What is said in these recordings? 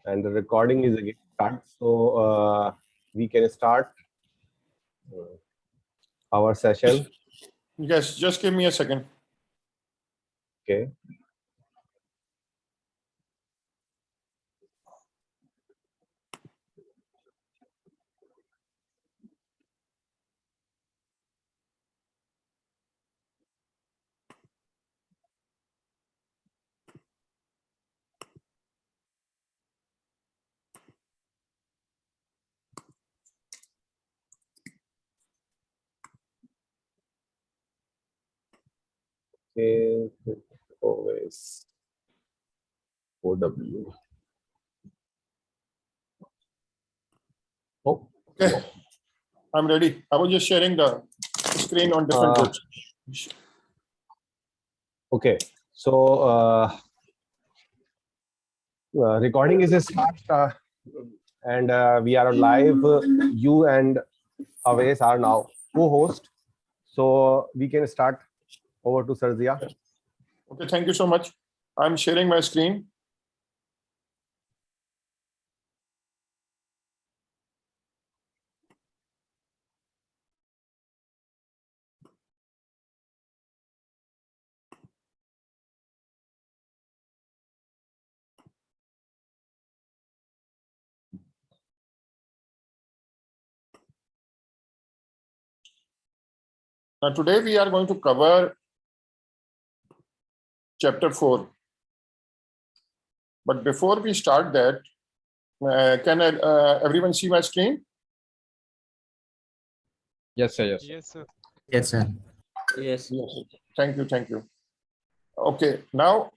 and the recording is again start. So we can start our session. Yes, just give me a second. Okay. Okay. Always OW. Oh. Okay, I'm ready. I was just sharing the screen on different groups. Okay. So recording is a start, and we are live. You and Awais are now co-host, so we can start. Over to Sarzia. Okay, thank you so much. I'm sharing my screen. Now, today we are going to cover chapter 4. But before we start that, can everyone see my screen? Yes, sir. Yes. Yes, sir. Yes, sir. Yes. Yes. Thank you. Thank you. Okay. Now,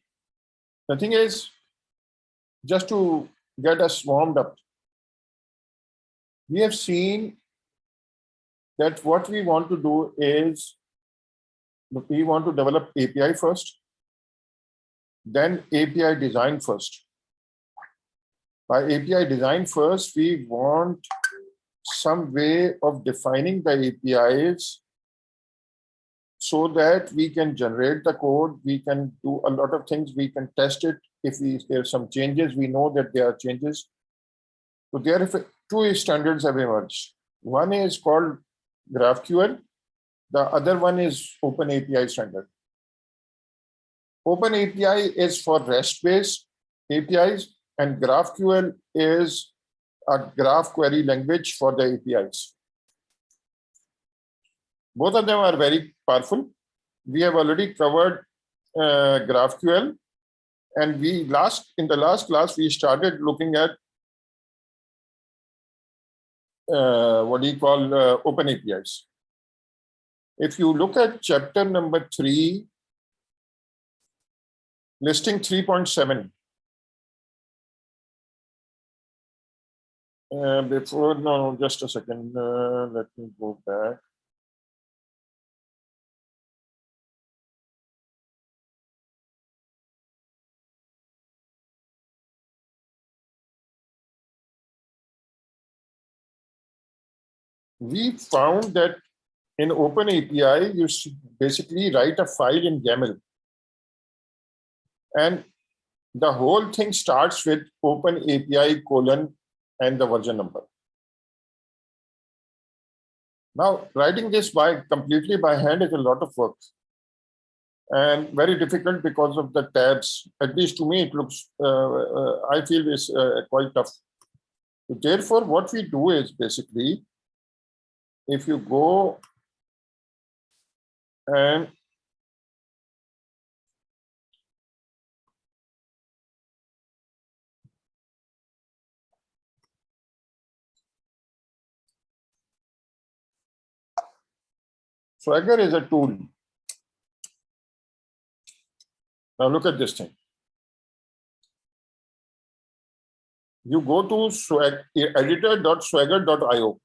the thing is, just to get us warmed up, we have seen that what we want to do is we want to develop API first, then API design first. By API design first, we want some way of defining the APIs so that we can generate the code, we can do a lot of things, we can test it. If there's some changes, we know that there are changes. So there are two standards have emerged. One is called GraphQL. The other one is Open API standard. Open API is for REST-based APIs, and GraphQL is a graph query language for the APIs. Both of them are very powerful. We have already covered GraphQL, and in the last class we started looking at Open APIs. If you look at chapter number 3, listing 3.7. Just a second. Let me go back. We found that in Open API, you basically write a file in YAML. And the whole thing starts with Open API : and the version number. Now, writing this completely by hand is a lot of work and very difficult because of the tabs. At least to me, it looks, I feel it's quite tough. So therefore, what we do is basically, if you go and Swagger is a tool. Now look at this thing. You go to editor.swagger.io.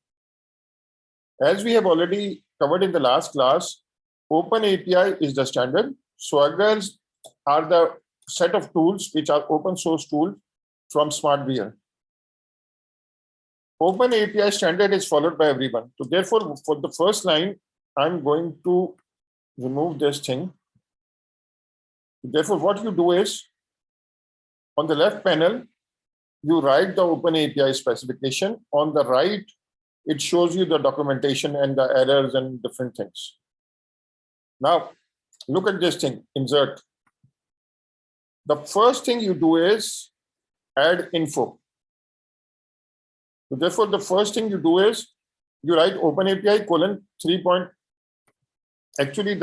As we have already covered in the last class, Open API is the standard. Swaggers are the set of tools which are open source tools from SmartBeer. Open API standard is followed by everyone. So therefore, for the first line, I'm going to remove this thing. Therefore, what you do is, on the left panel, you write the Open API specification. On the right, it shows you the documentation and the errors and different things. Now, look at this thing, insert. The first thing you do is add info. So therefore, the first thing you do is you write OpenAPI : 3 point. Actually,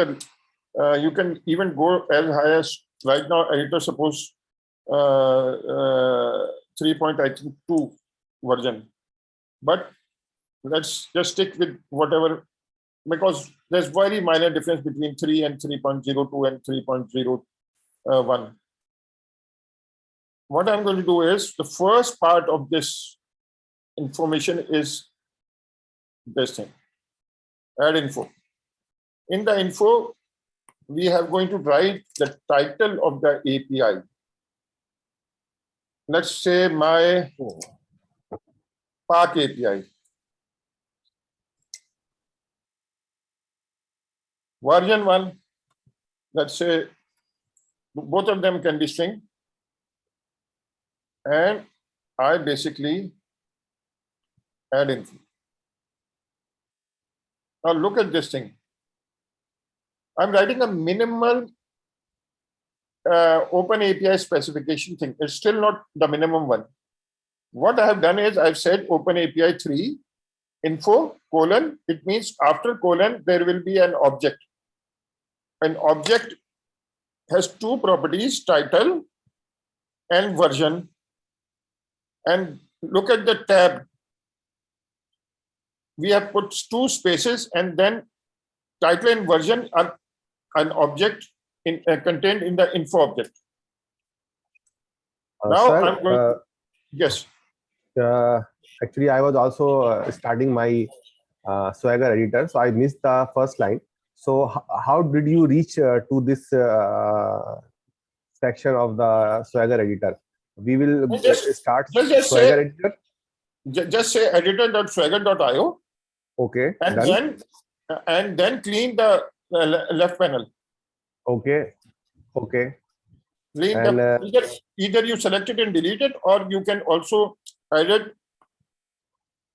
you can even go as high as right now. Editor suppose 3.2 version, but let's just stick with whatever, because there's very minor difference between 3 and 3.02 and 3.01. What I'm going to do is the first part of this information is this thing, add info. In the info, we are going to write the title of the API. Let's say my Spark API. Version 1, let's say both of them can be string. And I basically add info. Now look at this thing. I'm writing a minimal Open API specification thing. It's still not the minimum one. What I have done is I've said Open API 3 info : it means after colon there will be an object. An object has two properties, title and version. And look at the tab. We have put two spaces, and then title and version are an object contained in the info object. Now sir, I'm going yes. Actually, I was also starting my Swagger editor, so I missed the first line. So how did you reach to this section of the Swagger editor? We will start Swagger editor. Just say editor.swagger.io. Okay. And then clean the left panel. Okay. Okay. Clean either you select it and delete it, or you can also edit.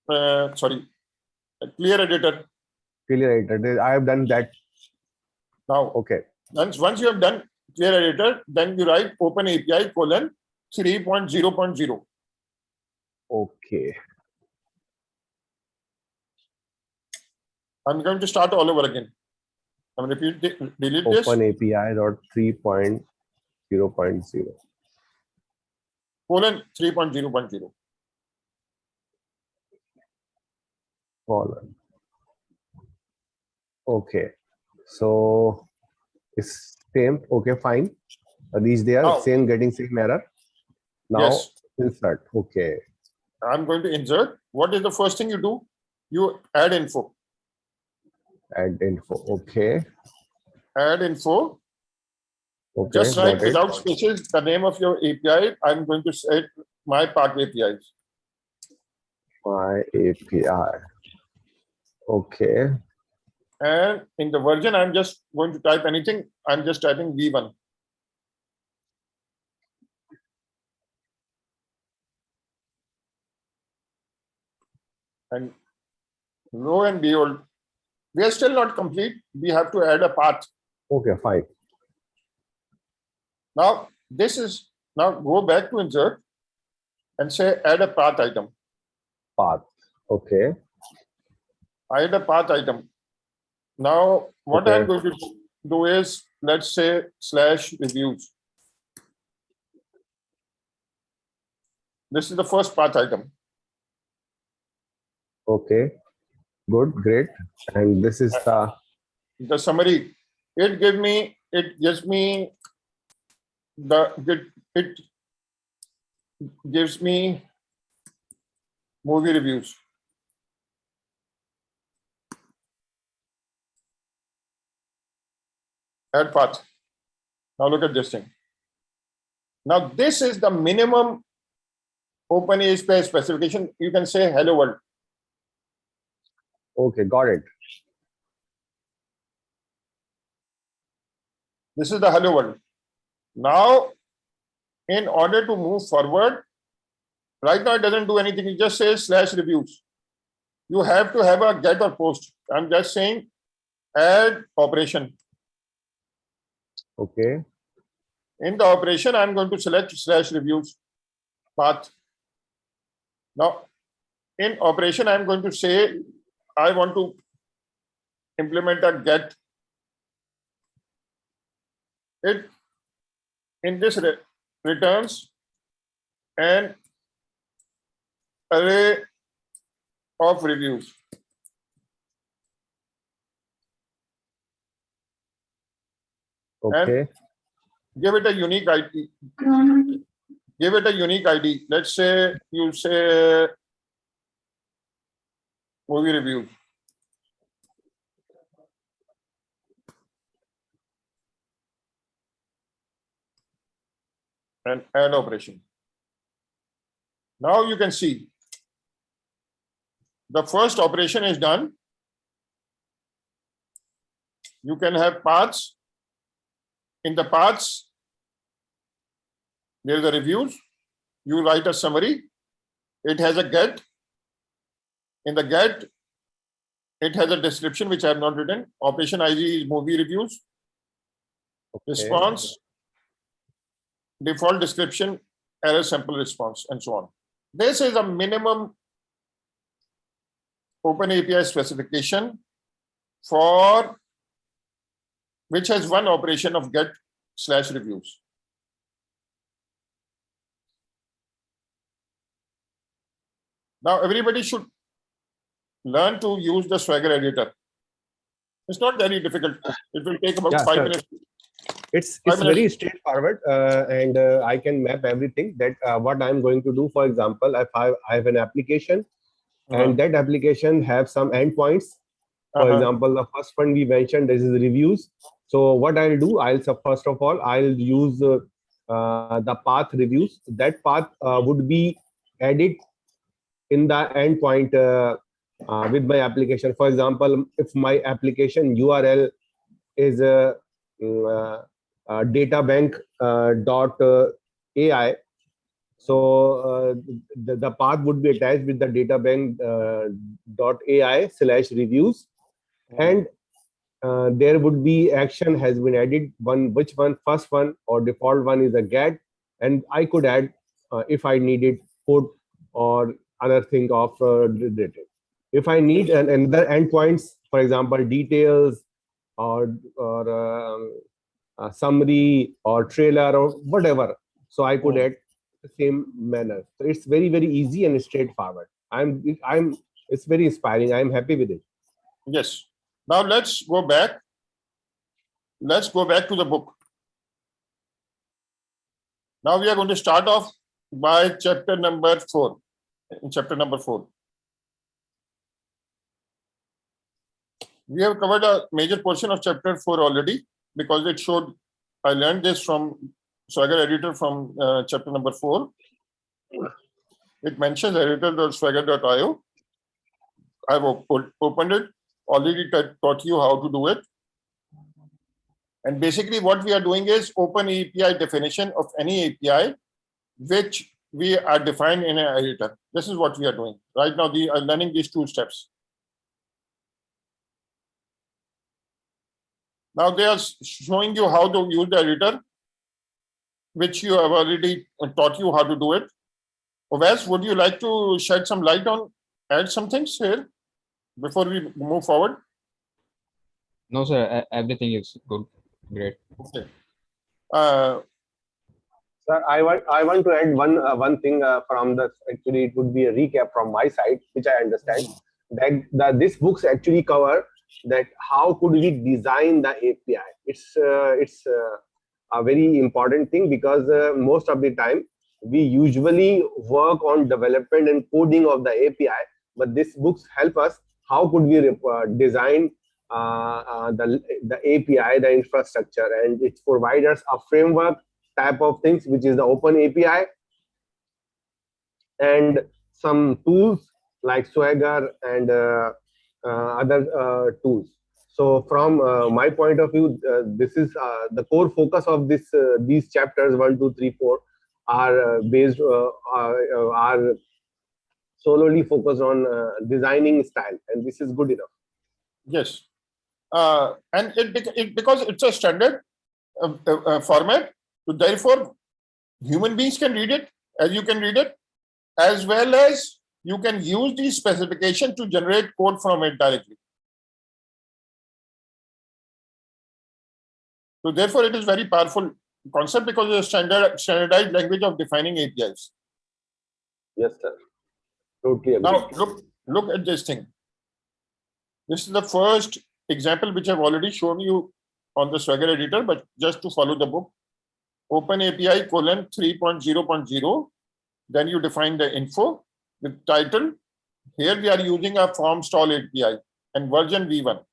Clear editor. Clear editor. I have done that. Now, okay. Once you have done clear editor, then you write Open API : 3.0.0. Okay. I'm going to start all over again. I'm delete this. Open API.3.0.0. Colon 3.0.0. Colon. Okay. So it's same. Okay, fine. These they are Now, same, getting same error. Now yes. Insert. Okay. I'm going to insert. What is the first thing you do? You add info. Add info. Okay. Add info. Okay. Just write without spaces the name of your API. I'm going to say my Spark APIs. My API. Okay. And in the version, I'm just going to type anything. I'm just typing V1. And lo and behold, we are still not complete. We have to add a path. Okay, fine. Now, now go back to insert and say add a path item. Path. Okay. Add a path item. Now, what I'm going to do is, let's say /reviews. This is the first path item. Okay. Good. Great. And this is the summary. It gives me movie reviews. Add path. Now look at this thing. Now this is the minimum Open API specification. You can say hello world. Okay, got it. This is the hello world. Now, in order to move forward, Right now, it doesn't do anything. It just says /reviews. You have to have a get or post. I'm just saying add operation. Okay. In the operation, I'm going to select /reviews path. Now, in operation, I'm going to say I want to implement a get. It in this returns an array of reviews. Okay. And give it a unique ID. Give it a unique ID. Let's say you say movie reviews. And add operation. Now you can see the first operation is done. You can have paths. In the paths, there are the reviews. You write a summary. It has a get. In the get, it has a description which I have not written. Operation ID is movie reviews. Okay. Response, default description, error sample response, and so on. This is a minimum OpenAPI specification for which has one operation of get/reviews. Now everybody should learn to use the Swagger editor. It's not very difficult. It will take about Yeah, 5 sir. minutes. It's Five minutes. very straightforward, and I can map everything that what I'm going to do. For example, if I have an application and that application have some endpoints. For example, the first one we mentioned, this is reviews. So what I'll do, first of all, I'll use the path reviews. That path would be added in the endpoint with my application. For example, if my application URL is databank.ai, so the path would be attached with the databank.ai/reviews, and there would be action has been added. Which one? First one or default one is a get, and I could add if I needed put or other thing of data. If I need another endpoints, for example, details or summary or trailer or whatever, so I could add the same manner. So it's very easy and straightforward. It's very inspiring. I'm happy with it. Yes. Now let's go back. Let's go back to the book. Now we are going to start off by chapter number 4. In chapter number 4, we have covered a major portion of chapter 4 already because it showed. I learned this from Swagger editor from chapter number 4. It mentions editor.swagger.io. I've opened it, already taught you how to do it. And basically what we are doing is open API definition of any API which we are defined in an editor. This is what we are doing. Right now, we are learning these 2 steps. Now they are showing you how to use the editor, which you have already taught you how to do it. Ovais, would you like to shed some light on, add some things here before we move forward? No, sir. Everything is good. Great. Okay. Sir, I want to add one thing from the, actually it would be a recap from my side, which I understand that this books actually cover that how could we design the API. It's a very important thing because most of the time we usually work on development and coding of the API, but these books help us how could we design the API, the infrastructure, and it provides us a framework type of things, which is the open API, and some tools like Swagger and other tools. So from my point of view, this is the core focus of these chapters 1, 2, 3, 4 are based are solely focused on designing style, and this is good enough. Yes. And because it's a standard format, so therefore human beings can read it as you can read it, as well as you can use the specification to generate code from it directly. So therefore it is very powerful concept because it's a standardized language of defining APIs. Yes, sir. Totally agree. Now look at this thing. This is the first example which I've already shown you on the Swagger editor, but just to follow the book. Open API : 3.0.0. Then you define the info with title. Here we are using a form stall API and version v1.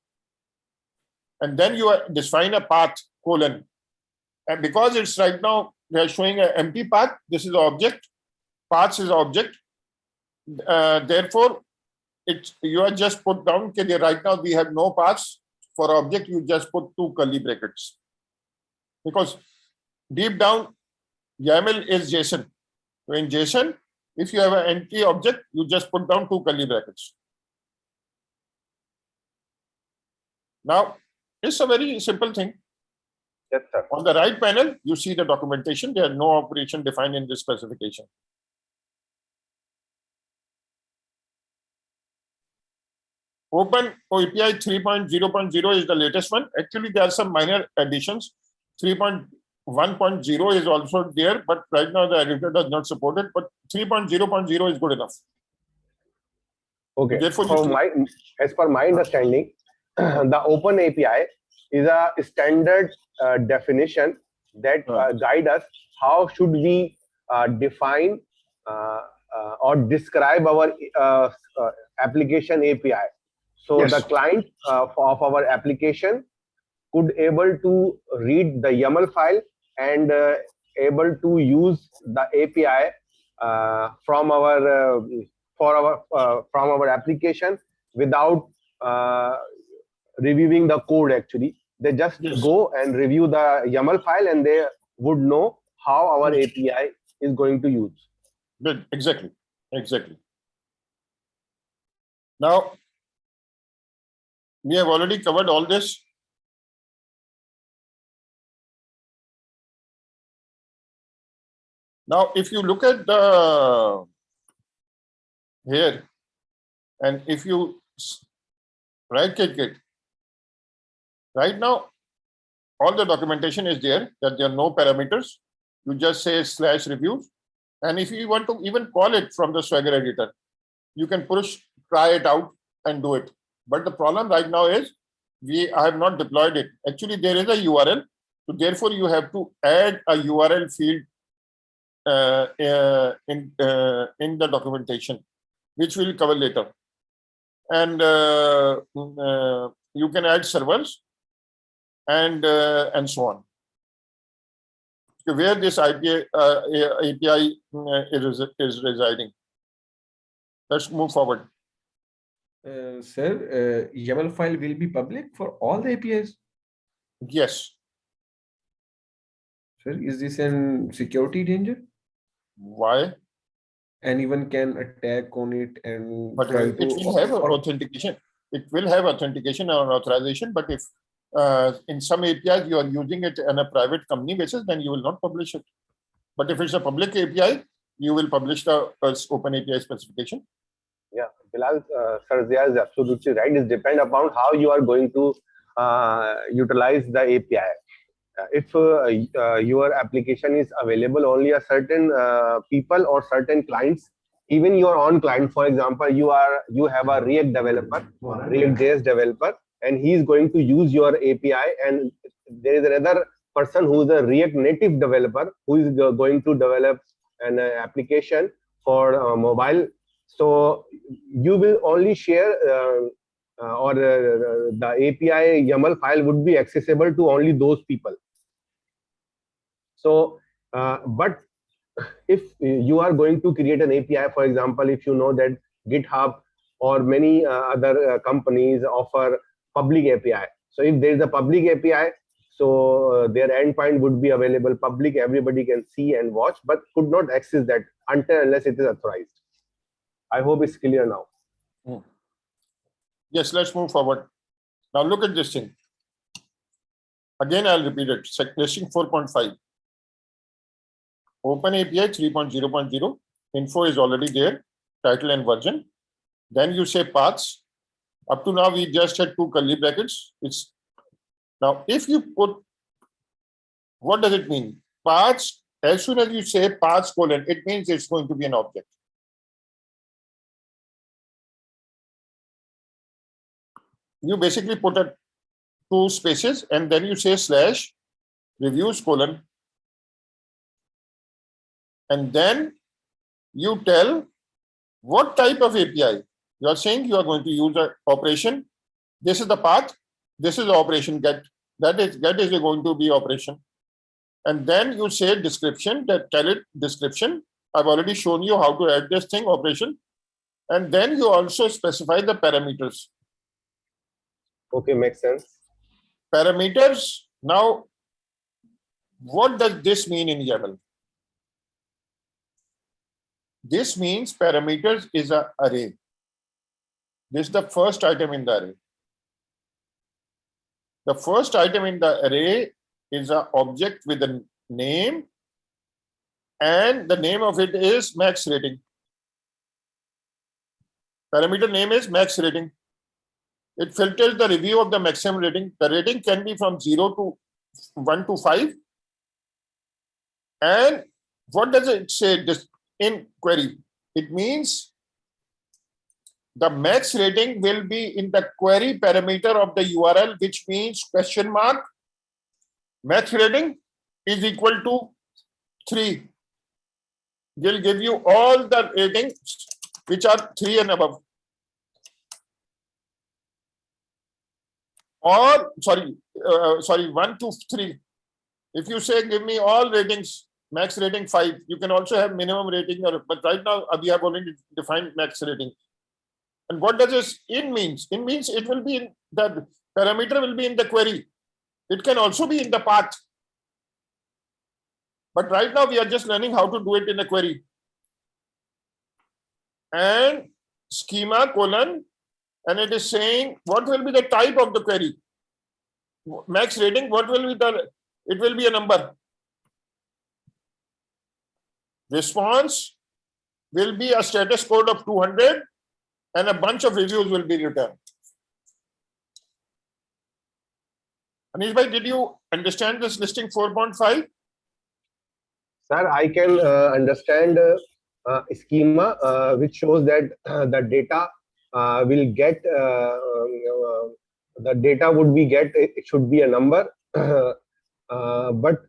And then you define a path : and because it's right now we are showing an empty path, this is the object, paths is object. Therefore, you are just put down, okay, right now we have no paths for object, you just put 2 curly brackets. Because deep down, YAML is JSON. So in JSON, if you have an empty object, you just put down 2 curly brackets. Now, it's a very simple thing. Yes, sir. On the right panel, you see the documentation. There are no operation defined in this specification. Open API 3.0.0 is the latest one. Actually, there are some minor additions. 3.1.0 is also there, but right now the editor does not support it. But 3.0.0 is good enough. Okay. Therefore, As per my understanding, the Open API is a standard definition that guide us how should we define or describe our application API. So Yes. the client of our application could able to read the YAML file and able to use the API from our application without reviewing the code. Actually, they just go and review the YAML file and they would know how our API is going to use. Exactly. Now, we have already covered all this. Now, if you look at the here, and if you right-click it, right now, all the documentation is there, that there are no parameters. You just say /reviews. And if you want to even call it from the Swagger editor, you can try it out and do it. But the problem right now is I have not deployed it. Actually, there is a URL. So therefore, you have to add a URL field in the documentation, which we'll cover later. And you can add servers and so on. Where this API is residing. Let's move forward. Sir, YAML file will be public for all the APIs? Yes. Sir, is this an security danger? Why? Anyone can attack on it and But try it to will have authentication. It will have authentication or authorization. But if in some APIs you are using it on a private company basis, then you will not publish it. But if it's a public API, you will publish the Open API specification. Yeah, Bilal, sir, Zia is absolutely right. It depends upon how you are going to utilize the API. If your application is available only a certain people or certain clients, even your own client, for example, you have a React developer, React.js developer, and he is going to use your API, and there is another person who is a React native developer who is going to develop an application for mobile. So you will only share or the API YAML file would be accessible to only those people. So, but if you are going to create an API, for example, if you know that GitHub or many other companies offer public API. So if there is a public API, So their endpoint would be available public, everybody can see and watch, but could not access that until unless it is authorized. I hope it's clear now. Yes, let's move forward. Now look at this thing. Again, I'll repeat it. Listing 4.5. Open API 3.0.0. Info is already there. Title and version. Then you say paths. Up to now, we just had 2 curly brackets. It's now if you put, what does it mean? Paths. As soon as you say paths colon, it means it's going to be an object. You basically put a 2 spaces and then you say slash reviews colon, and then you tell what type of API you are saying you are going to use an operation. This is the path. This is the operation get. That is going to be operation. And then you say description, that tell it description. I've already shown you how to add this thing operation. And then you also specify the parameters. Okay, makes sense. Parameters. Now, what does this mean in YAML? This means parameters is an array. This is the first item in the array. The first item in the array is an object with a name, and the name of it is max rating. Parameter name is max rating. It filters the review of the maximum rating. The rating can be from 0 to 1 to 5. And what does it say this in query? It means the max rating will be in the query parameter of the URL, which means question mark max rating is equal to 3. Will give you all the ratings which are 3 and above. Or sorry, 1 to 3. If you say give me all ratings, max rating 5, you can also have minimum rating, but right now we have already defined max rating. And what does this in means? In means it will be in the parameter will be in the query. It can also be in the path. But right now we are just learning how to do it in a query. And schema colon, and it is saying what will be the type of the query. Max rating, what will be the, it will be a number. Response will be a status code of 200 and a bunch of reviews will be returned. Anish bhai, did you understand this listing 4.5? Sir, I can understand schema which shows that the data will get the data would be get, it should be a number, but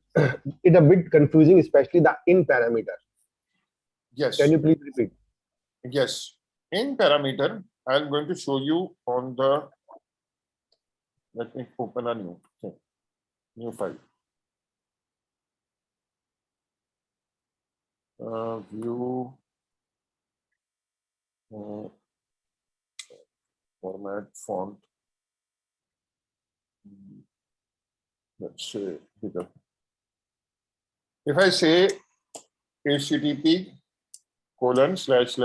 it's a bit confusing, especially the in parameter. Yes. Can you please repeat? Yes. In parameter, I'm going to show you on the, let me open a new file. View format font. Let's say bigger. If I say http colon slash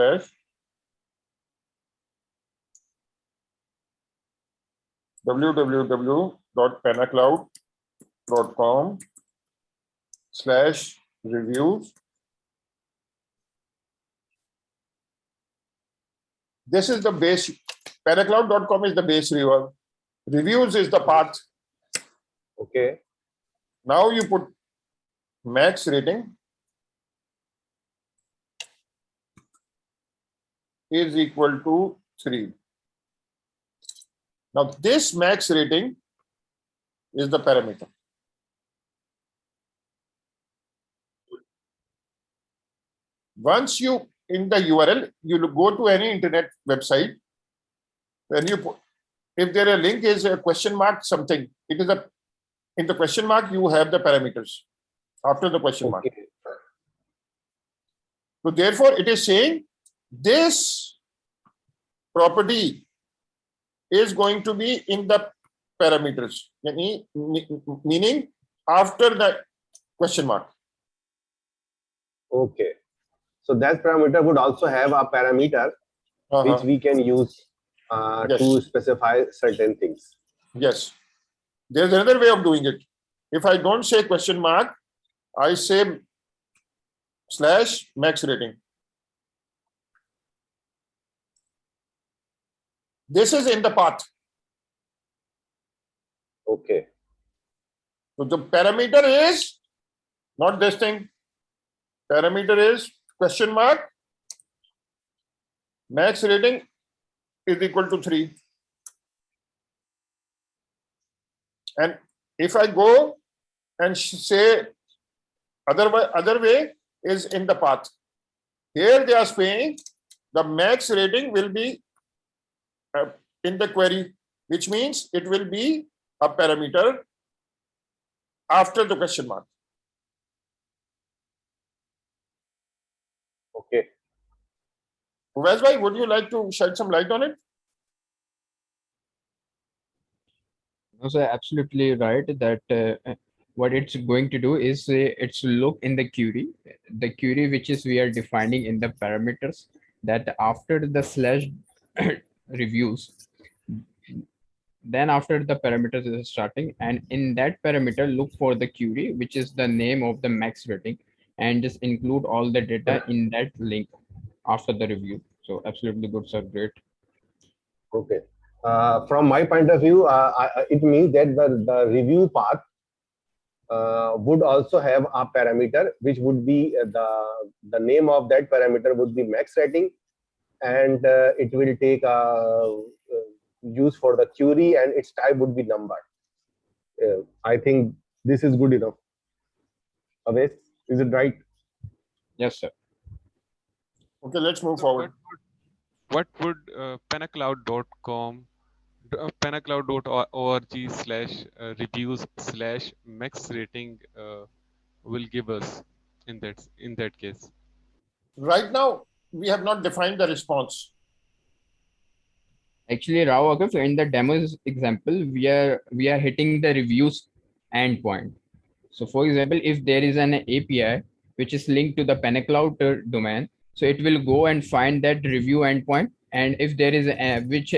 www.panacloud.com/reviews. This is the base. Panacloud.com is the base review. Reviews is the path. Okay. Now you put max rating is equal to 3. Now this max rating is the parameter. Once you in the URL, you go to any internet website. When you put, if there a link is a question mark something, it is a in the question mark you have the parameters after the question mark. Okay. So therefore, it is saying this property is going to be in the parameters. Meaning after the question mark. Okay. So that parameter would also have a parameter which we can use Yes. to specify certain things. Yes. There's another way of doing it. If I don't say question mark, I say / max rating. This is in the path. Okay. So the parameter is not this thing. Parameter is question mark. Max rating is equal to 3. And if I go and say other way is in the path. Here they are saying the max rating will be in the query, which means it will be a parameter after the question mark. Okay. Vazbhai, would you like to shed some light on it? No, sir, absolutely right that what it's going to do is it's look in the query which is we are defining in the parameters, that after the / reviews, then after the parameters is starting, and in that parameter look for the query which is the name of the max rating, and just include all the data in that link after the review. So absolutely good, sir, great. Okay. From my point of view, it means that the review path would also have a parameter which would be the name of that parameter would be max rating, and it will take use for the query, and its type would be number. I think this is good enough. Awais, is it right? Yes, sir. Okay, let's move So forward. what would Penacloud.com, penacloud.org/reviews/max rating will give us in that case? Right now, we have not defined the response. Actually, Rao, okay, in the demos example, we are hitting the reviews endpoint. So for example, if there is an API which is linked to the Penacloud domain, so it will go and find that review endpoint, and if there is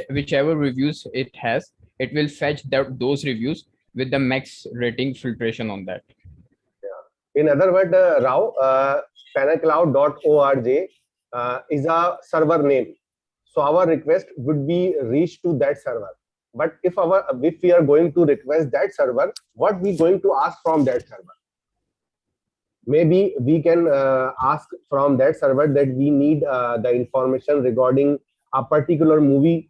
whichever reviews it has, it will fetch those reviews with the max rating filtration on that. In other words, Rao, penacloud.org is a server name. So our request would be reached to that server. But if we are going to request that server, what we going to ask from that server? Maybe we can ask from that server that we need the information regarding a particular movie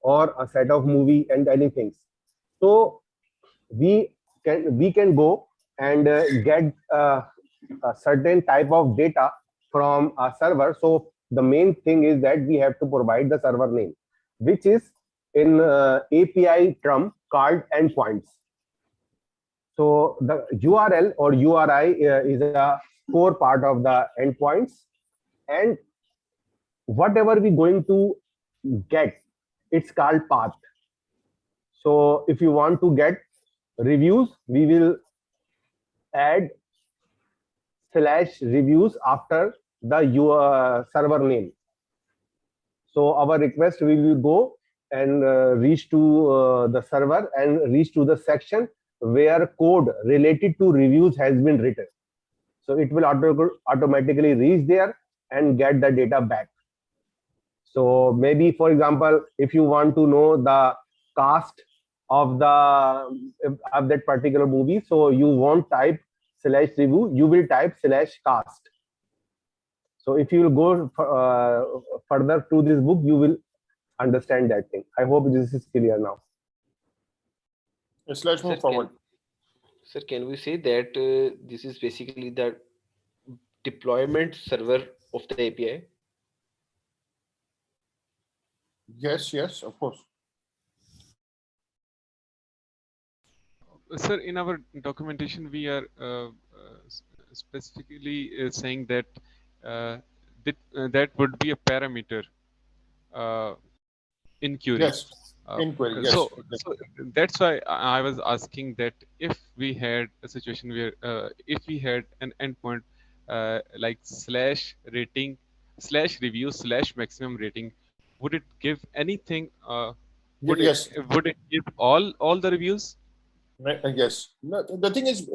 or a set of movie and anything. So we can go and get a certain type of data from a server. So the main thing is that we have to provide the server name, which is in API term called endpoints. So the URL or URI is a core part of the endpoints, and whatever we going to get, it's called path. So if you want to get reviews, we will add /reviews after the server name. So our request will go and reach to the server and reach to the section where code related to reviews has been written. So it will automatically reach there and get the data back. So maybe, for example, if you want to know the cast of that particular movie, so you won't type /review, you will type /cast. So if you will go further to this book, you will understand that thing. I hope this is clear now. Yes, let's move Sir, forward. Sir, can we say that this is basically the deployment server of the API? Yes, of course. Sir, in our documentation, we are specifically saying that that would be a parameter in query. Yes. Inquiry, yes. So that's why I was asking that if we had a situation where if we had an endpoint like slash rating slash review slash maximum rating, would it give anything? Yes, Would it give all the reviews? yes. No, the thing is,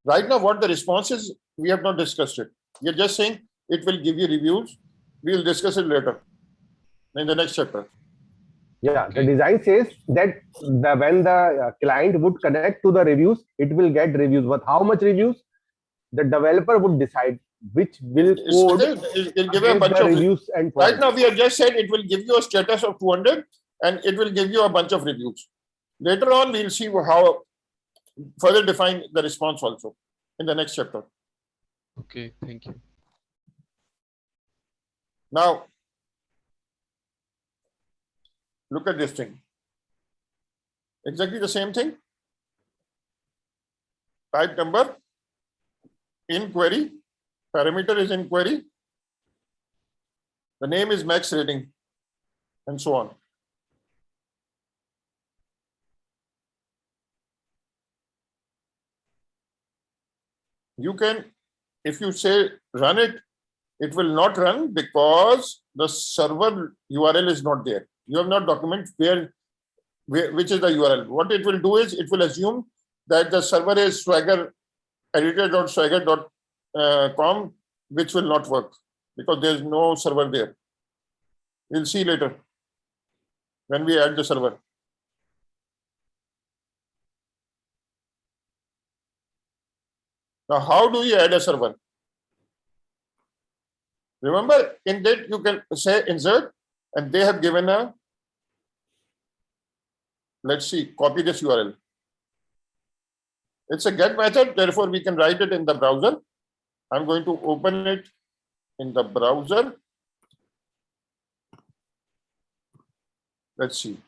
right now, what the response is, we have not discussed it. You're just saying it will give you reviews. We will discuss it later in the next chapter. Yeah, the Okay. design says that when the client would connect to the reviews, it will get reviews. But how much reviews? The developer would decide which will code It'll give you a against bunch the of. reviews Right endpoint. now, we have just said it will give you a status of 200 and it will give you a bunch of reviews. Later on, we'll see how further define the response also in the next chapter. Okay. Thank you. Now, look at this thing. Exactly the same thing. Type number, inquiry, parameter is inquiry, the name is max rating, and so on. You can, if you say run it, it will not run because the server URL is not there. You have not documented which is the URL. What it will do is it will assume that the server is swagger editor.swagger.com, which will not work because there is no server there. We'll see later when we add the server. Now, how do you add a server? Remember, in that you can say insert, and they have given a, let's see, copy this URL. It's a get method, therefore we can write it in the browser. I'm going to open it in the browser. Let's see.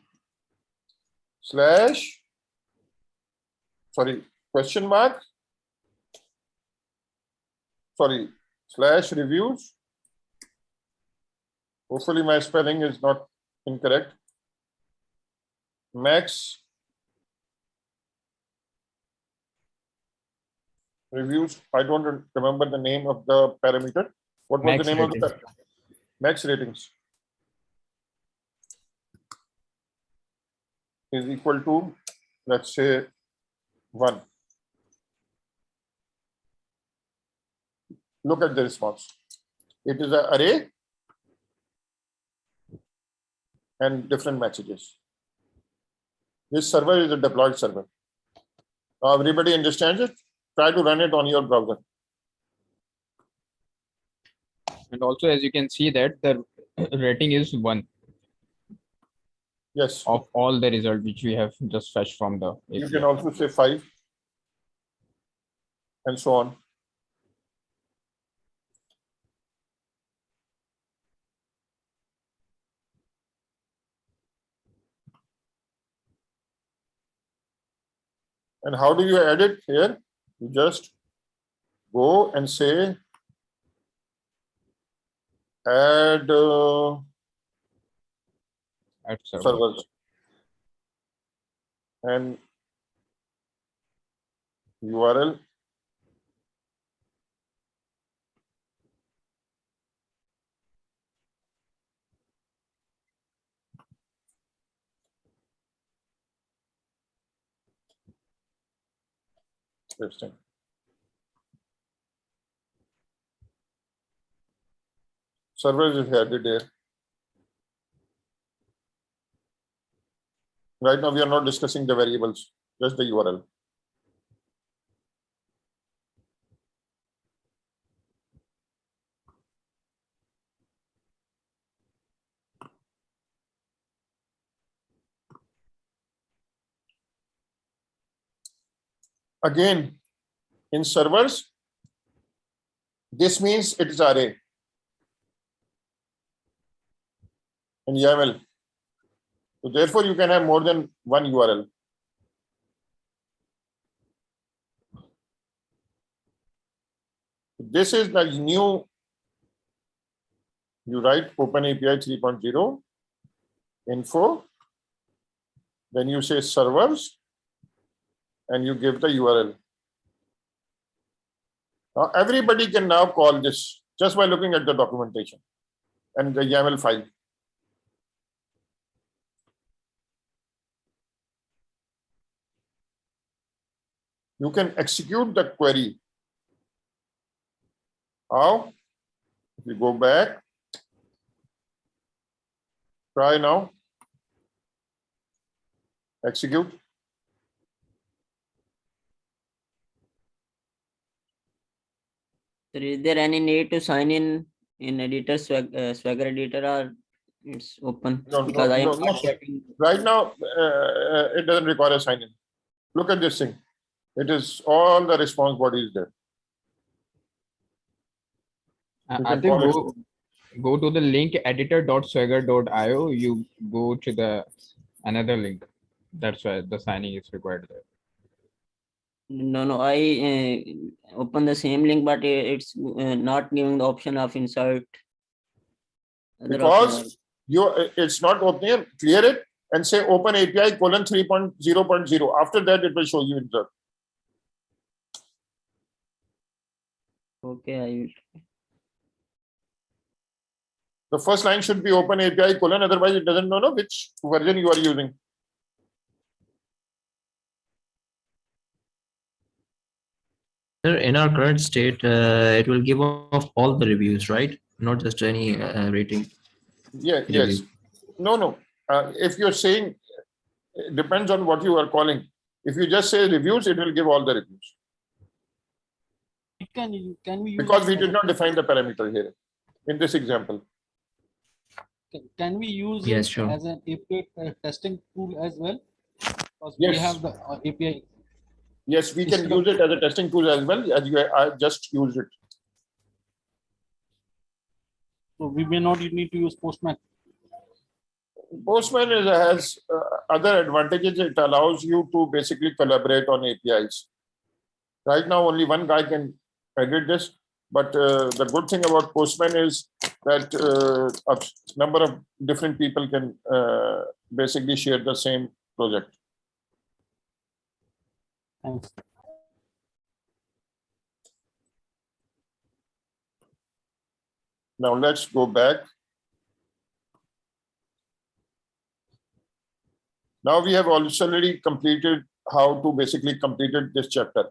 Question mark. Slash reviews. Hopefully my spelling is not incorrect. Max reviews. I don't remember the name of the parameter. What was Max the name rating. of the max ratings? Is equal to, let's say, 1. Look at the response. It is an array and different messages. This server is a deployed server. Now everybody understands it. Try to run it on your browser. And also, as you can see that the rating is 1 Yes. of all the result which we have just fetched from the You API. can also say 5 and so on. And how do you add it here? You just go and say add At server. servers and URL. Interesting. Servers is added there. Right now, we are not discussing the variables, just the URL. Again, in servers, this means it is array in YAML. So therefore, you can have more than one URL. This is the new, you write OpenAPI 3.0 info Then you say servers and you give the URL. Now everybody can now call this just by looking at the documentation and the YAML file. You can execute the query. How? If you go back, try now, execute. So is there any need to sign in editor Swagger editor, or it's open? No, Because no, I am no, not no. getting. Right now, it doesn't require a sign in. Look at this thing. It is all the response bodies there. You I can think call it. go to the link editor.swagger.io. You go to the another link. That's why the signing is required there. No, I open the same link, but it's not giving the option of insert. Other option. Because it's not opening. Clear it and say open API colon 3.0.0. After that, it will show you insert. Okay, I will. The first line should be open API colon, otherwise it doesn't know which version you are using. Sir, in our current state, it will give off all the reviews, right? Not just any rating. Yeah, Review. yes. No. If you're saying, it depends on what you are calling. If you just say reviews, it will give all the reviews. Can we use Because we it did as not define the parameter here in this example. can we use Yes, it sure. as an API testing tool as well? Because Yes. we have the API. Yes, we can Instead of- use it as a testing tool as well, as I just used it. So we may not need to use Postman. Postman has other advantages. It allows you to basically collaborate on APIs. Right now, only one guy can edit this, but the good thing about Postman is that a number of different people can basically share the same project. Thanks. Now let's go back. Now we have already completed how to basically completed this chapter.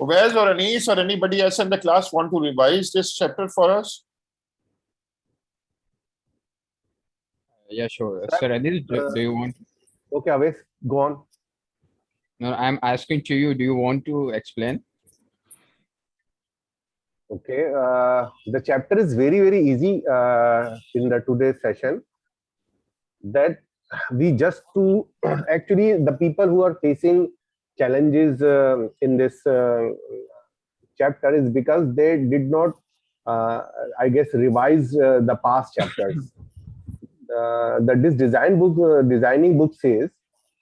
Uwais or Anis or anybody else in the class want to revise this chapter for us? Yeah, sure. Sir, Sir, Anil, do you want? Okay, Aves, go on. No, I'm asking to you. Do you want to explain? Okay, the chapter is very, very easy in the today's session. That we just to actually the people who are facing challenges in this chapter is because they did not, I guess, revise the past chapters. This designing book says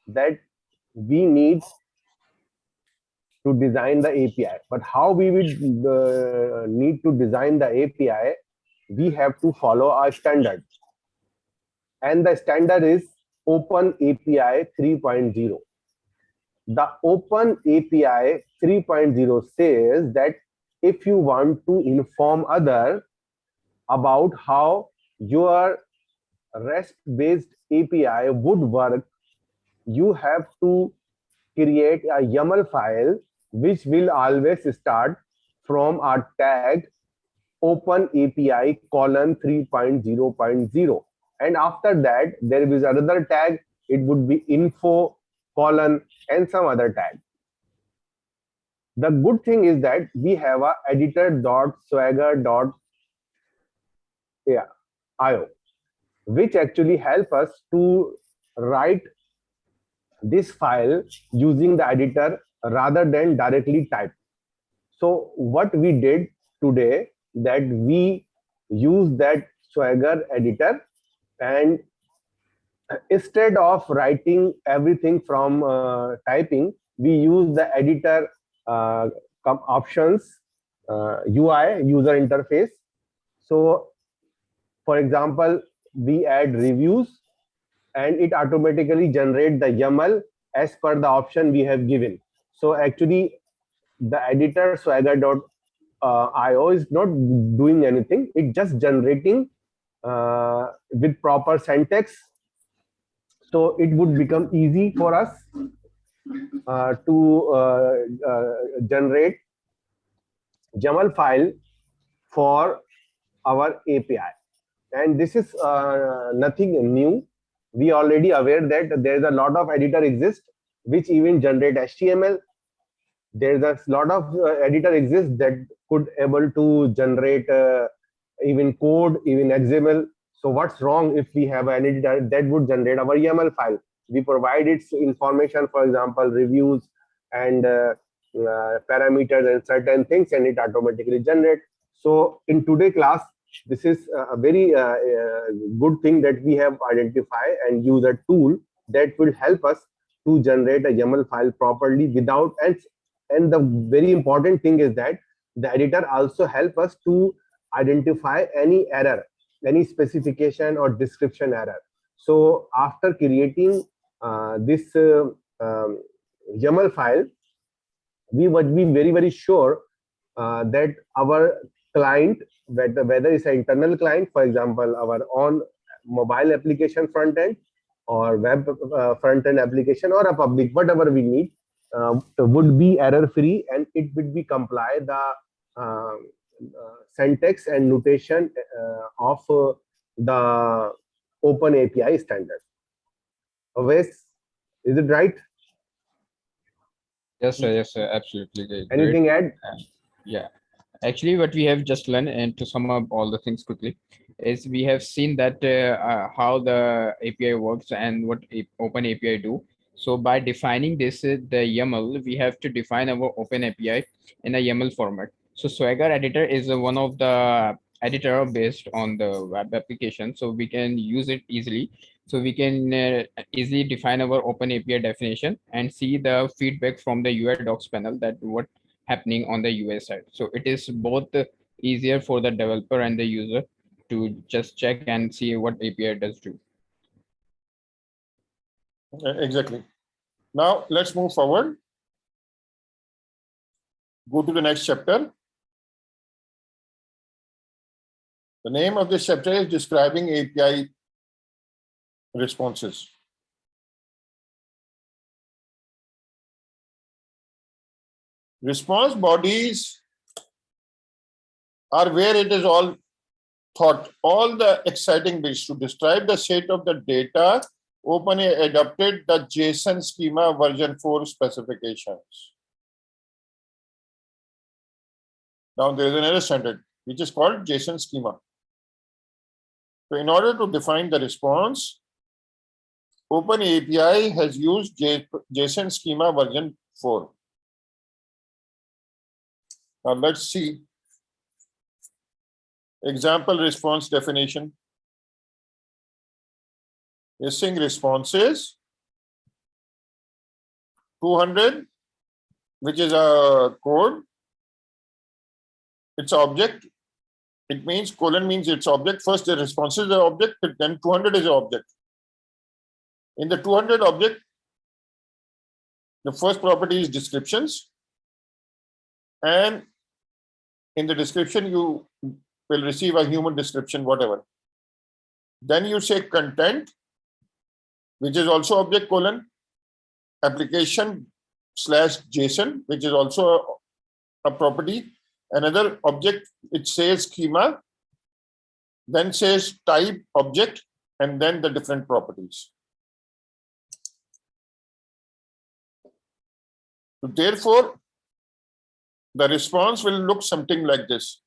that we need to design the API, but how we would need to design the API, we have to follow our standard. And the standard is Open API 3.0. The Open API 3.0 says that if you want to inform others about how your REST-based API would work, you have to create a YAML file which will always start from our tag Open API colon 3.0.0. And after that, there is another tag. It would be info colon and some other tag. The good thing is that we have a editor.swagger.io, which actually help us to write this file using the editor rather than directly type. So what we did today, that we use that Swagger editor, and instead of writing everything from typing, we use the editor options, UI, user interface. So for example, we add reviews, and it automatically generate the YAML as per the option we have given. So actually, the editor swagger.io is not doing anything. It's just generating with proper syntax. So it would become easy for us to generate YAML file for our API. And this is nothing new. We already aware that there is a lot of editor exist which even generate HTML. There's a lot of editor exists that could able to generate even code, even XML. So what's wrong if we have an editor that would generate our YAML file? We provide its information, for example, reviews and parameters and certain things, and it automatically generate. So in today class, this is a very good thing that we have identified and use a tool that will help us to generate a YAML file properly without, and the very important thing is that the editor also help us to identify any error, any specification or description error. So after creating this YAML file, we would be very sure that our client, whether it's an internal client, for example, our own mobile application front end or web front end application, or a public, whatever we need, would be error free, and it would be comply the syntax and notation of the Open API standard. Always, is it right? Yes, sir. Yes, sir. Absolutely. Great. Anything add? Yeah. Actually, what we have just learned, and to sum up all the things quickly, is we have seen that how the API works and what Open API do. So by defining this, the YAML, we have to define our Open API in a YAML format. So Swagger editor is one of the editor based on the web application, so we can use it easily. So we can easily define our Open API definition and see the feedback from the UI docs panel that what happening on the UI side. So it is both easier for the developer and the user to just check and see what API does do. Exactly. Now let's move forward. Go to the next chapter. The name of this chapter is describing API responses. Response bodies are where it is all thought, all the exciting bits to describe the state of the data. OpenAI adopted the JSON schema version 4 specifications. Now there is another standard which is called JSON schema. So in order to define the response, OpenAPI has used JSON schema version 4. Now let's see example response definition. A string responses 200, which is a code. Its object. It means colon means its object. First the response is the object, then 200 is the object. In the 200 object, the first property is descriptions, and in the description you will receive a human description, whatever. Then you say content, which is also object colon application slash JSON, which is also a property. Another object, it says schema, then says type object, and then the different properties. So therefore, the response will look something like this.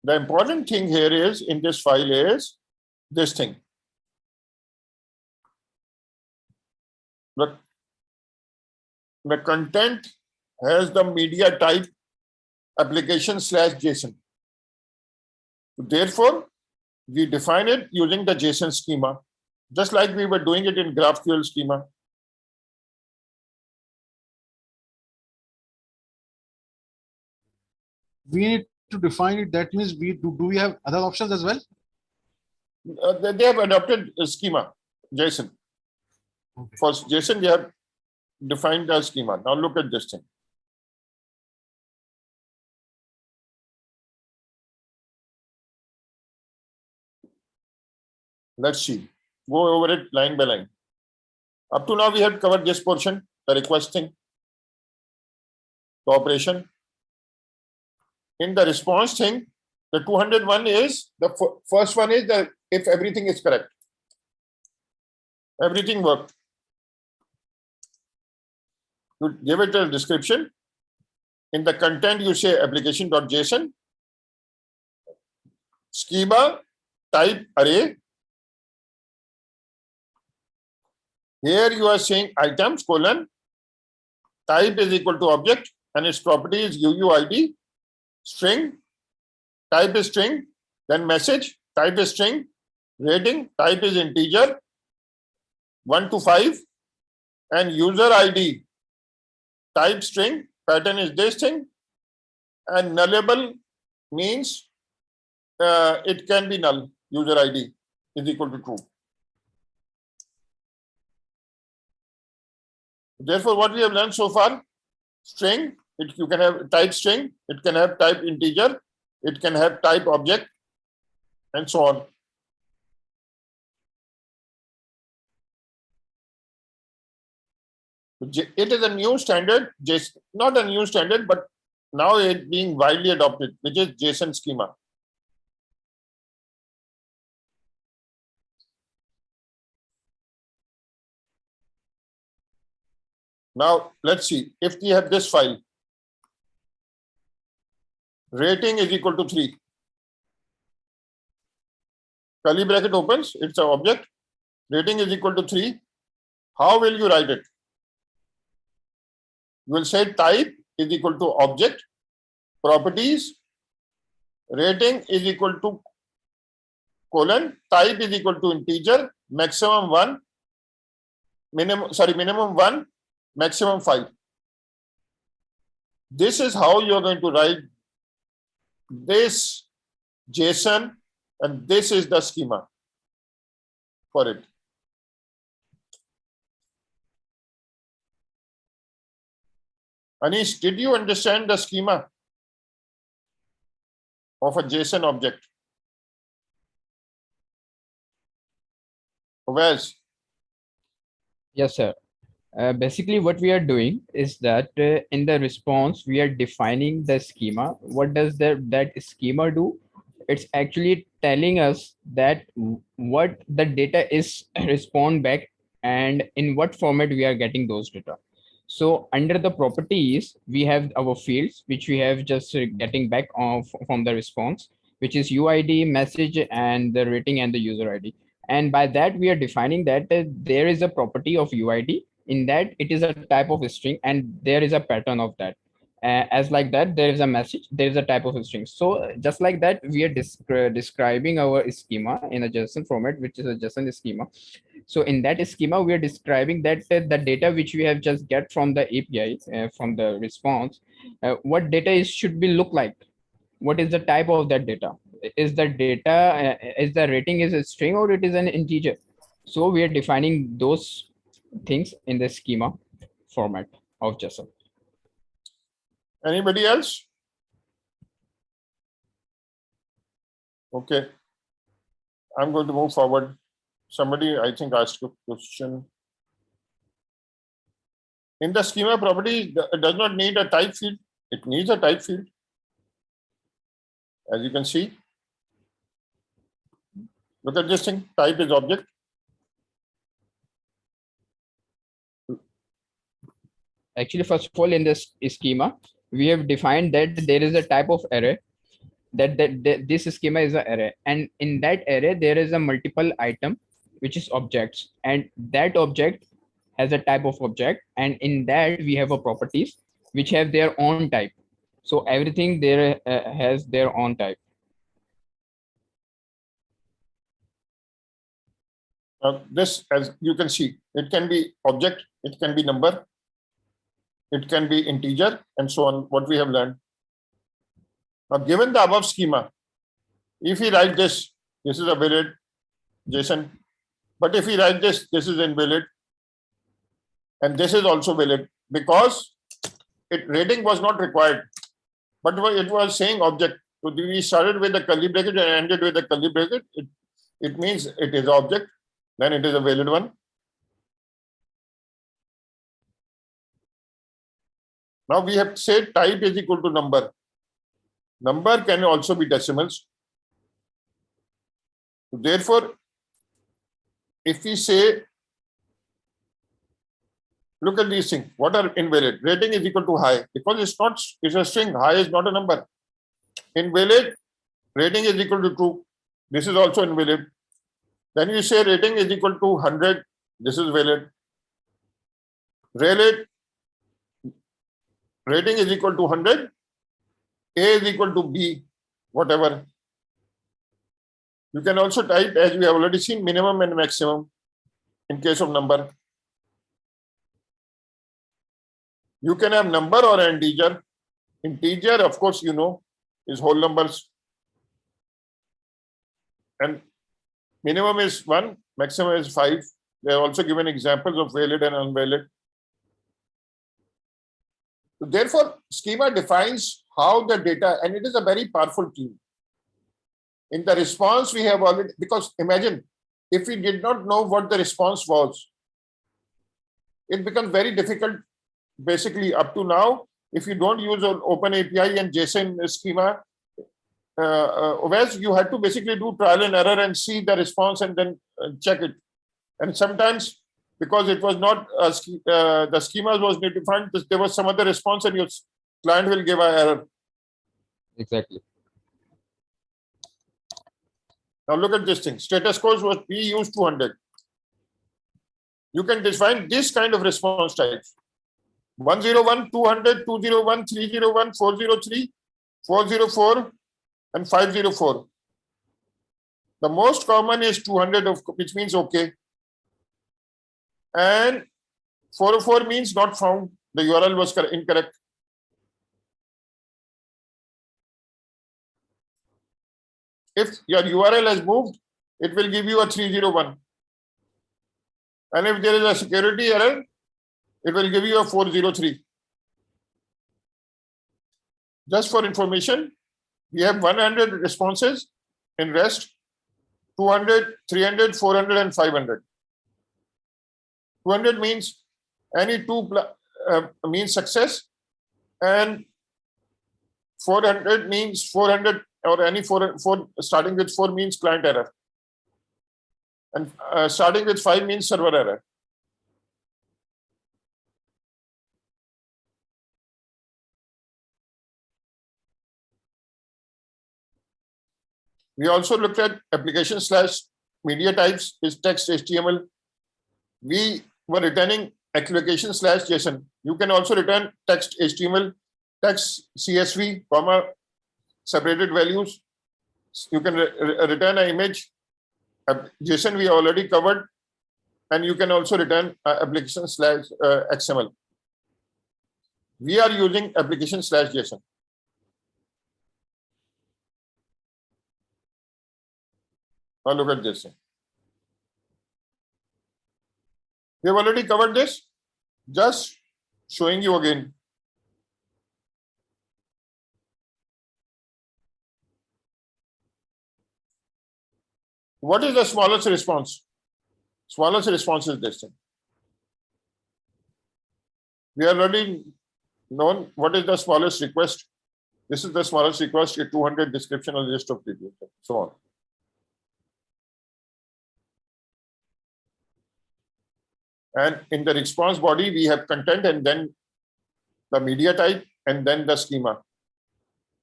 The important thing here is in this file is this thing. The content has the media type application slash JSON. Therefore, we define it using the JSON schema, just like we were doing it in GraphQL schema. We need to define it, that means we have other options as well? They have adopted a schema, JSON. Okay. For JSON, they have defined a schema. Now look at this thing. Let's see. Go over it line by line. Up to now, we have covered this portion, the request thing, the operation. In the response thing, the 201 is, the first one is that if everything is correct. Everything worked. You give it a description. In the content, you say application.json, schema, type array. Here you are saying items, colon, type is equal to object, and its property is UUID, string, type is string, then message, type is string, rating, type is integer, 1 to 5, and user ID, type string, pattern is this thing, and nullable means it can be null, user ID is equal to true. Therefore, what we have learned so far, string, you can have type string, it can have type integer, it can have type object, and so on. It is a new standard, not a new standard, but now it being widely adopted, which is JSON schema. Now, let's see, if we have this file, rating is equal to 3. Curly bracket opens, it's an object, rating is equal to 3. How will you write it? You will say type is equal to object, properties, rating is equal to colon, type is equal to integer, maximum 1, minimum 1, maximum 5. This is how you are going to write this JSON, and this is the schema for it. Anish, did you understand the schema of a JSON object? Where's? Yes, sir. Basically, what we are doing is that in the response, we are defining the schema. What does that schema do? It's actually telling us that what the data is respond back and in what format we are getting those data. So under the properties, we have our fields, which we have just getting back from the response, which is UID, message, and the rating and the user ID. And by that, we are defining that there is a property of UID. In that, it is a type of a string, and there is a pattern of that. As like that, there is a message, there is a type of a string. So just like that, we are describing our schema in a JSON format, which is a JSON schema. So in that schema, we are describing that the data which we have just get from the API, from the response, what data should be look like. What is the type of that data? Is the data, is the rating is a string or it is an integer? So we are defining those things in the schema format of JSON. Anybody else? Okay. I'm going to move forward. Somebody, I think, asked a question. In the schema property, it does not need a type field. It needs a type field. As you can see. Look at this thing, type is object. Actually, first of all, in this schema, we have defined that there is a type of array, that this schema is an array. And in that array, there is a multiple item, which is objects. And that object has a type of object. And in that, we have a properties, which have their own type. So everything there has their own type. This, as you can see, it can be object, it can be number, it can be integer, and so on, what we have learned. Now, given the above schema, if we write this is a valid JSON. But if we write this is invalid, and this is also valid because rating was not required, but it was saying object. So we started with the curly bracket and ended with the curly bracket. It means it is object, then it is a valid one. Now we have said type is equal to number. Number can also be decimals. Therefore, if we say, look at these things, what are invalid? Rating is equal to high because it's a string. High is not a number. Invalid, rating is equal to true. This is also invalid. Then you say rating is equal to 100. This is valid. Valid, rating is equal to 100. A is equal to B, whatever. You can also type, as we have already seen, minimum and maximum in case of number. You can have number or integer. Integer, of course, you know, is whole numbers. And minimum is 1, maximum is 5. They are also given examples of valid and invalid. So therefore, schema defines how the data, and it is a very powerful tool. In the response, we have already, because imagine if we did not know what the response was, it becomes very difficult. Basically, up to now, if you don't use an open API and JSON schema, whereas you had to basically do trial and error and see the response and then check it. And sometimes, because it was not the schema was defined, there was some other response, and your client will give an error. Exactly. Now look at this thing. Status code was we use 200. You can define this kind of response types: 101, 200, 201, 301, 403, 404, and 504. The most common is 200, which means okay. And 404 means not found. The URL was incorrect. If your URL has moved, it will give you a 301. And if there is a security error, it will give you a 403. Just for information, we have 100 responses in REST, 200, 300, 400, and 500. 200 means any two means success, and 400 means 400 or any four starting with 4 means client error, and starting with 5 means server error. We also looked at application/media types is text HTML. We were returning application/JSON. You can also return text HTML, text CSV, comma, separated values. You can return an image. JSON we already covered, and you can also return application/XML. We are using application/JSON. Now look at this. We have already covered this. Just showing you again. What is the smallest response? Smallest response is this thing. We already known what is the smallest request. This is the smallest request, a 200 description or list of details, so on. And in the response body, we have content and then the media type and then the schema,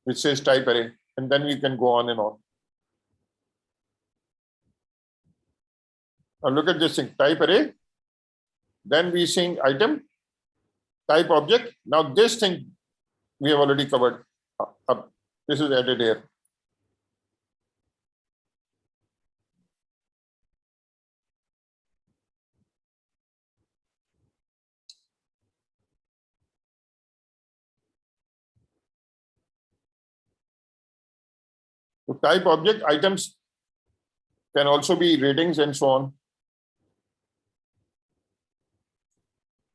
which says type array. And then we can go on and on. Now look at this thing, type array. Then we sing item, type object. Now this thing we have already covered. This is added here. So type object items can also be ratings and so on.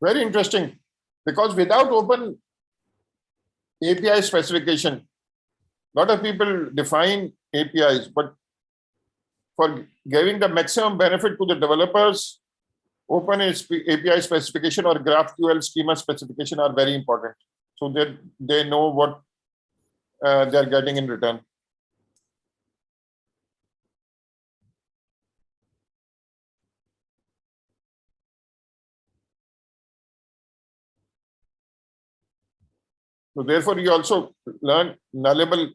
Very interesting, because without open API specification, a lot of people define APIs, but for giving the maximum benefit to the developers, open API specification or GraphQL schema specification are very important. So that they know what they're getting in return. So therefore, you also learn nullable,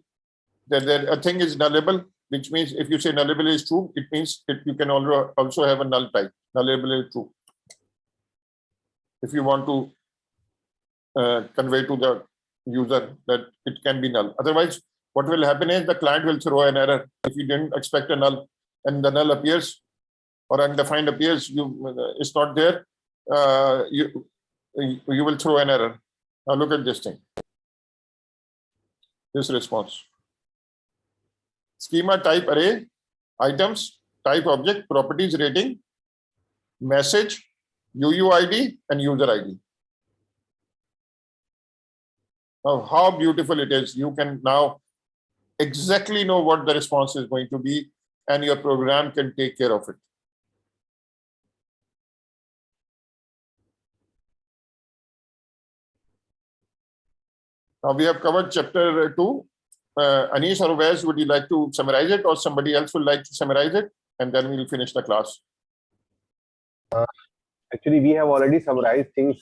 that a thing is nullable, which means if you say nullable is true, it means you can also have a null type. Nullable is true. If you want to convey to the user that it can be null. Otherwise, what will happen is the client will throw an error. If you didn't expect a null and the null appears or undefined appears, it's not there, you will throw an error. Now look at this thing. This response. Schema type array, items, type object, properties rating, message, UUID and user ID. Now, how beautiful it is. You can now exactly know what the response is going to be, and your program can take care of it. Now we have covered chapter 2. Anish or Wes, would you like to summarize it, or somebody else would like to summarize it? And then we'll finish the class. Actually, we have already summarized things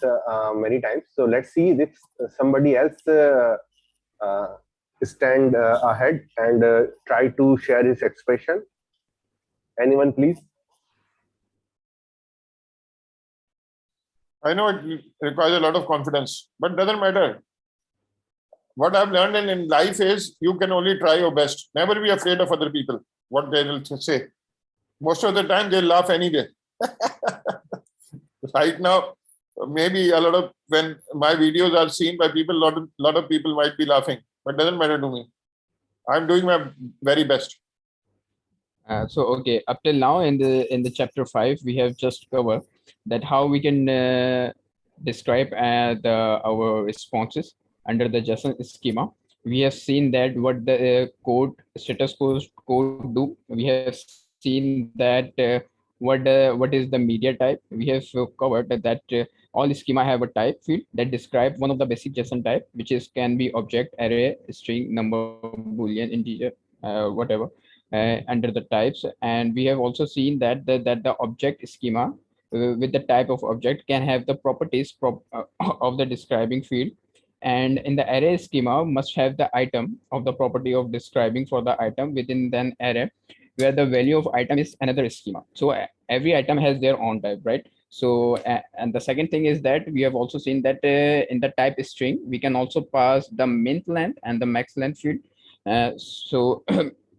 many times. So let's see if somebody else stand ahead and try to share his expression. Anyone, please? I know it requires a lot of confidence, but doesn't matter. What I've learned in life is you can only try your best. Never be afraid of other people, what they will say. Most of the time, they'll laugh anyway. Right now, maybe a lot of, when my videos are seen by people, a lot of people might be laughing, but doesn't matter to me. I'm doing my very best. So okay, up till now in the chapter 5, we have just covered that how we can describe our responses under the JSON schema. We have seen that what the status code do. We have seen that what is the media type. We have covered that all schema have a type field that describe one of the basic JSON type, which can be object, array, string, number, boolean, integer, whatever. Under the types, and we have also seen that the object schema with the type of object can have the properties of the describing field, and in the array schema must have the item of the property of describing for the item within an array, where the value of item is another schema. So every item has their own type, right? So and the second thing is that we have also seen that in the type string we can also pass the min length and the max length field. So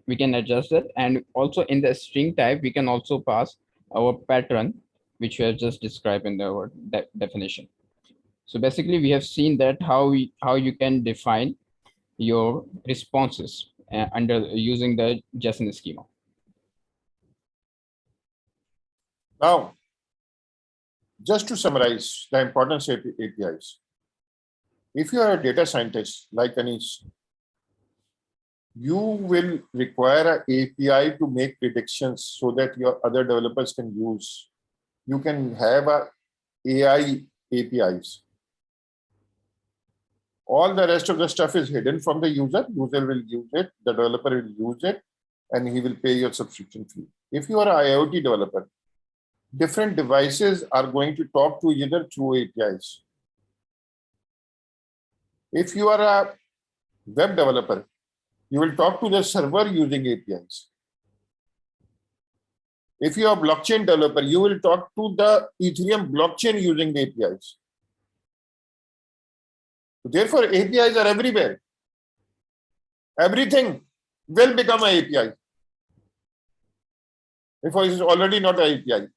we can adjust it, and also in the string type we can also pass our pattern, which we have just described in the definition. So basically we have seen that how you can define your responses under using the JSON schema. Now, just to summarize the importance of APIs. If you are a data scientist like Anish, you will require an API to make predictions so that your other developers can use. You can have AI APIs. All the rest of the stuff is hidden from the user. User will use it, the developer will use it, and he will pay your subscription fee. If you are an IoT developer, different devices are going to talk to each other through APIs. If you are a web developer, you will talk to the server using APIs. If you are a blockchain developer, you will talk to the Ethereum blockchain using the APIs. Therefore, APIs are everywhere. Everything will become an API. Therefore, it is already not an API.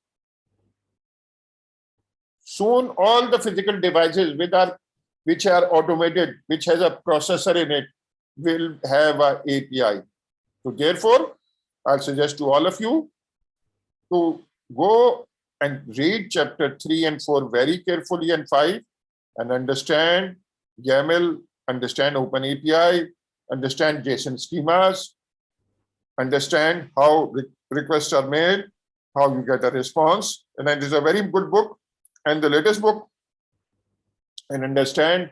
Soon, all the physical devices which are automated, which has a processor in it, will have an API. So therefore, I'll suggest to all of you to go and read chapter 3 and 4 very carefully and 5 and understand YAML, understand OpenAPI, understand JSON schemas, understand how requests are made, how you get a response. And it is a very good book and the latest book, and understand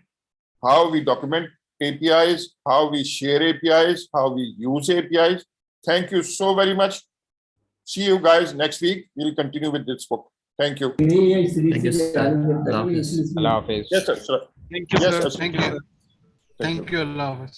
how we document APIs, how we share APIs, how we use APIs. Thank you so very much. See you guys next week. We'll continue with this book. Thank you. Thank you, sir. Allah Hafiz. Allah Hafiz. Yes, sir. Thank you, Yes, sir. sir. Thank Thank you, you. sir. Thank you, Allah. Hafiz.